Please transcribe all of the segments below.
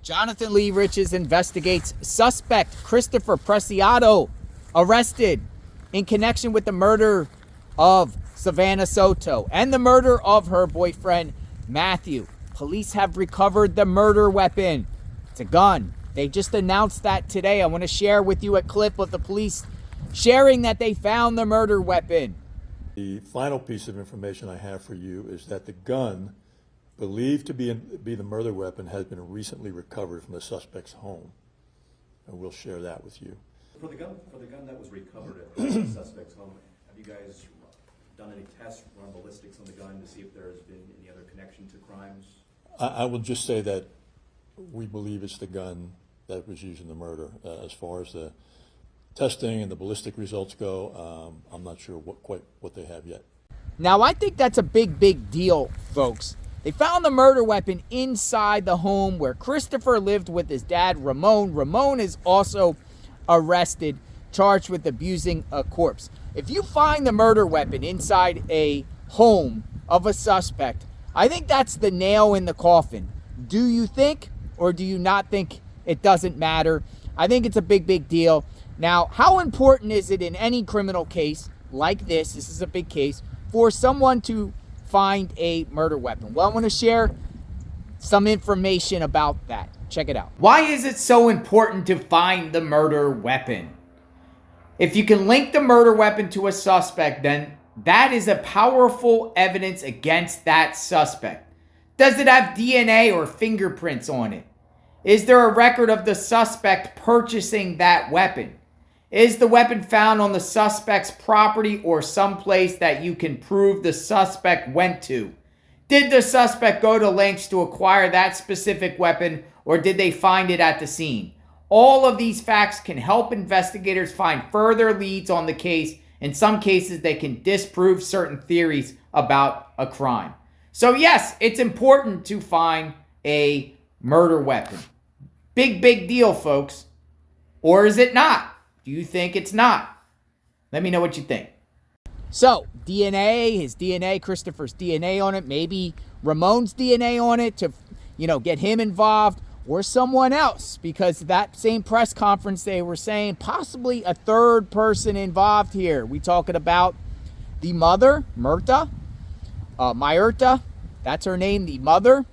Jonathan Lee Riches investigates suspect Christopher Preciado arrested in connection with the murder of Savanah Soto and the murder of her boyfriend Matthew. Police have recovered the murder weapon. It's a gun. They just announced that today. I want to share with you a clip of the police sharing that they found the murder weapon. The final piece of information I have for you is that the gun believed to be the murder weapon has been recently recovered from the suspect's home, and we'll share that with you. For the gun that was recovered at the suspect's home, have you guys done any tests, run ballistics on the gun to see if there has been any other connection to crimes? I will just say that we believe it's the gun that was used in the murder. As far as the testing and the ballistic results go, I'm not sure quite what they have yet. Now, I think that's a big deal, folks. They found the murder weapon inside the home where Christopher lived with his dad, Ramon. Ramon is also arrested, charged with abusing a corpse. If you find the murder weapon inside a home of a suspect, I think that's the nail in the coffin. Do you think, or do you not think it doesn't matter? I think it's a big deal. Now, how important is it in any criminal case like this is a big case, for someone to find a murder weapon? Well, I want to share some information about that. Check it out. Why is it so important to find the murder weapon? If you can link the murder weapon to a suspect, then that is a powerful evidence against that suspect. Does it have DNA or fingerprints on it? Is there a record of the suspect purchasing that weapon? Is the weapon found on the suspect's property or someplace that you can prove the suspect went to? Did the suspect go to lengths to acquire that specific weapon, or did they find it at the scene? All of these facts can help investigators find further leads on the case. In some cases, they can disprove certain theories about a crime. So yes, it's important to find a murder weapon. Big deal, folks. Or is it not? Do you think it's not? Let me know what you think. So, DNA, his DNA, Christopher's DNA on it, maybe Ramon's DNA on it to, get him involved, or someone else, because that same press conference they were saying possibly a third person involved here. We talking about the mother, Myrta, that's her name, the mother,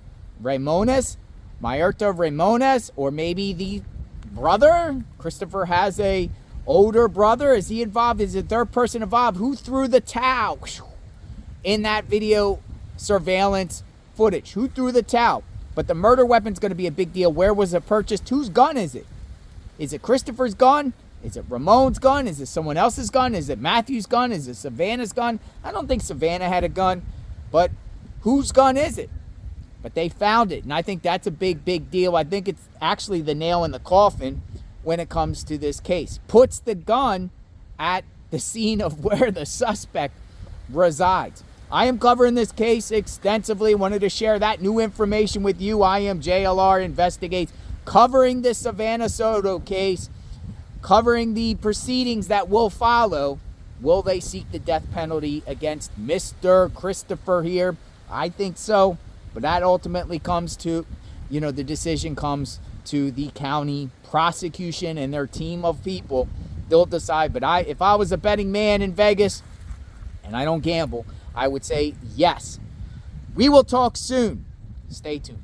Ramones, Myrta Romanos, or maybe the brother. Christopher has a older brother. Is he involved? Is a third person involved? Who threw the towel in that video surveillance footage? Who threw the towel? But the murder weapon's going to be a big deal. Where was it purchased? Whose gun is it? Is it Christopher's gun? Is it Ramon's gun? Is it someone else's gun? Is it Matthew's gun? Is it Savannah's gun? I don't think Savannah had a gun, but whose gun is it? But they found it, and I think that's a big deal. I think it's actually the nail in the coffin when it comes to this case. Puts the gun at the scene of where the suspect resides. I am covering this case extensively. Wanted to share that new information with you. I am JLR Investigates, covering the Savannah Soto case, covering the proceedings that will follow. Will they seek the death penalty against Mr. Christopher here? I think so. But that ultimately comes to, the decision comes to the county prosecution and their team of people. They'll decide. But if I was a betting man in Vegas, and I don't gamble, I would say yes. We will talk soon. Stay tuned.